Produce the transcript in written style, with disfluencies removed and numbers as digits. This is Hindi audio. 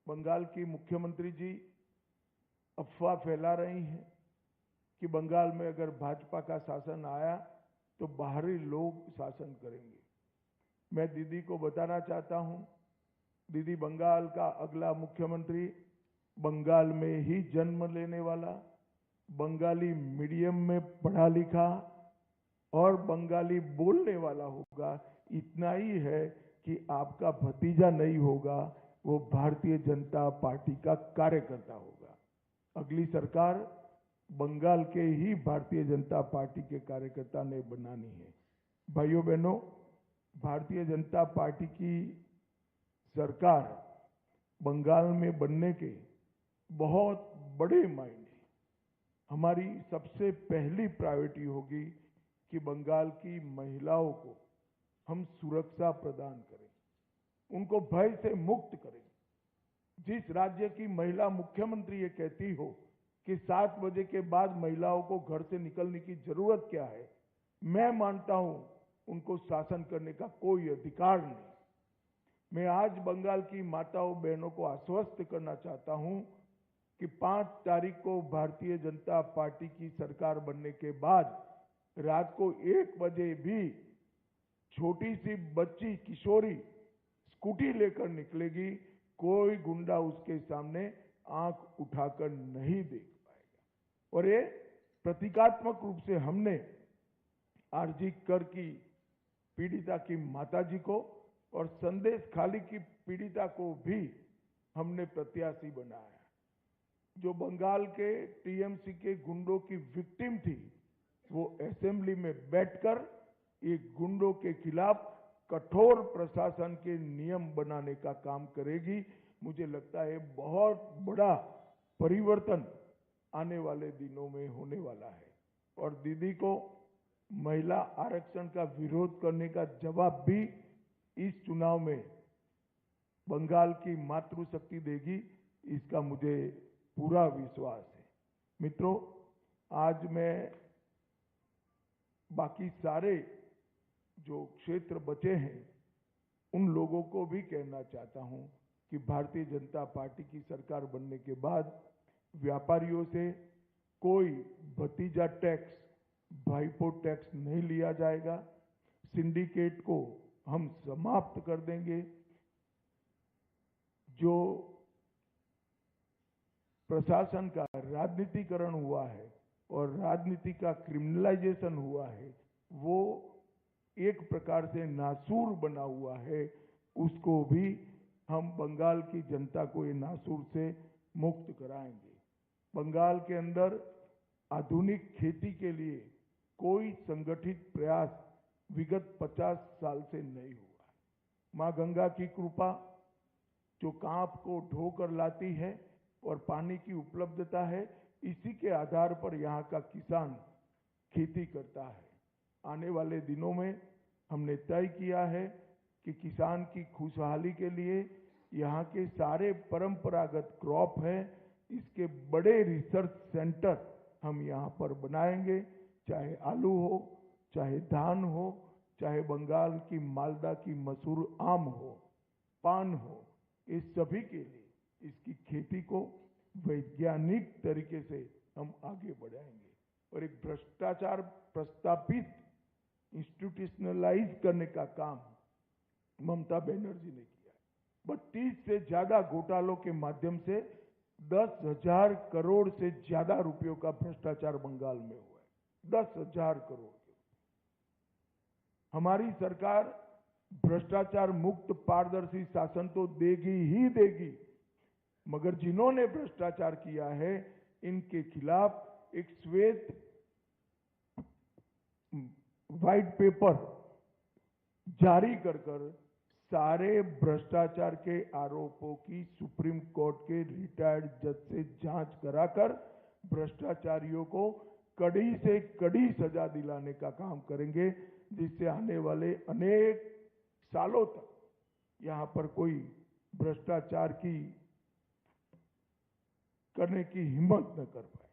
बंगाल की मुख्यमंत्री जी अफवाह फैला रही हैं कि बंगाल में अगर भाजपा का शासन आया तो बाहरी लोग शासन करेंगे। मैं दीदी को बताना चाहता हूं, दीदी बंगाल का अगला मुख्यमंत्री बंगाल में ही जन्म लेने वाला, बंगाली मीडियम में पढ़ा लिखा और बंगाली बोलने वाला होगा। इतना ही है कि आपका भतीजा नहीं होगा, वो भारतीय जनता पार्टी का कार्यकर्ता होगा। अगली सरकार बंगाल के ही भारतीय जनता पार्टी के कार्यकर्ता ने बनानी है। भाइयों बहनों, भारतीय जनता पार्टी की सरकार बंगाल में बनने के बहुत बड़े मायने। हमारी सबसे पहली प्रायोरिटी होगी कि बंगाल की महिलाओं को हम सुरक्षा प्रदान करें, उनको भय से मुक्त करें। जिस राज्य की महिला मुख्यमंत्री ये कहती हो कि 7 बजे के बाद महिलाओं को घर से निकलने की जरूरत क्या है, मैं मानता हूं उनको शासन करने का कोई अधिकार नहीं। मैं आज बंगाल की माताओं बहनों को आश्वस्त करना चाहता हूं कि 5 तारीख को भारतीय जनता पार्टी की सरकार बनने के बाद रात को 1 बजे भी छोटी सी बच्ची किशोरी स्कूटी लेकर निकलेगी, कोई गुंडा उसके सामने आंख उठाकर नहीं देख पाएगा। और ये प्रतीकात्मक रूप से हमने आरजी कर की पीड़िता की माताजी को और संदेश खाली की पीड़िता को भी हमने प्रत्याशी बनाया। जो बंगाल के टीएमसी के गुंडों की विक्टिम थी, वो असेंबली में बैठकर ये गुंडों के खिलाफ कठोर प्रशासन के नियम बनाने का काम करेगी। मुझे लगता है बहुत बड़ा परिवर्तन आने वाले दिनों में होने वाला है। और दीदी को महिला आरक्षण का विरोध करने का जवाब भी इस चुनाव में बंगाल की मातृशक्ति देगी, इसका मुझे पूरा विश्वास है। मित्रों, आज मैं बाकी सारे जो क्षेत्र बचे हैं उन लोगों को भी कहना चाहता हूं कि भारतीय जनता पार्टी की सरकार बनने के बाद व्यापारियों से कोई भतीजा टैक्स, भाईपो टैक्स नहीं लिया जाएगा। सिंडिकेट को हम समाप्त कर देंगे। जो प्रशासन का राजनीतिकरण हुआ है और राजनीति का क्रिमिनलाइजेशन हुआ है, वो एक प्रकार से नासूर बना हुआ है। उसको भी हम बंगाल की जनता को ये नासूर से मुक्त कराएंगे। बंगाल के अंदर आधुनिक खेती के लिए कोई संगठित प्रयास विगत 50 साल से नहीं हुआ। मां गंगा की कृपा जो कांप को ढोकर लाती है और पानी की उपलब्धता है, इसी के आधार पर यहाँ का किसान खेती करता है। आने वाले दिनों में हमने तय किया है कि किसान की खुशहाली के लिए यहाँ के सारे परंपरागत क्रॉप है, इसके बड़े रिसर्च सेंटर हम यहाँ पर बनाएंगे। चाहे आलू हो, चाहे धान हो, चाहे बंगाल की मालदा की मसूर आम हो, पान हो, इस सभी के लिए इसकी खेती को वैज्ञानिक तरीके से हम आगे बढ़ाएंगे। और एक भ्रष्टाचार प्रस्तापित इंस्टीट्यूशनलाइज करने का काम ममता बनर्जी ने किया है। 32 से ज्यादा घोटालों के माध्यम से 10,000 करोड़ से ज्यादा रुपयों का भ्रष्टाचार बंगाल में हुआ है। 10,000 करोड़। हमारी सरकार भ्रष्टाचार मुक्त पारदर्शी शासन तो देगी ही देगी, मगर जिन्होंने भ्रष्टाचार किया है इनके खिलाफ एक श्वेत व्हाइट पेपर जारी कर सारे भ्रष्टाचार के आरोपों की सुप्रीम कोर्ट के रिटायर्ड जज से जांच कराकर भ्रष्टाचारियों को कड़ी से कड़ी सजा दिलाने का काम करेंगे, जिससे आने वाले अनेक सालों तक यहां पर कोई भ्रष्टाचार की करने की हिम्मत न कर पाए।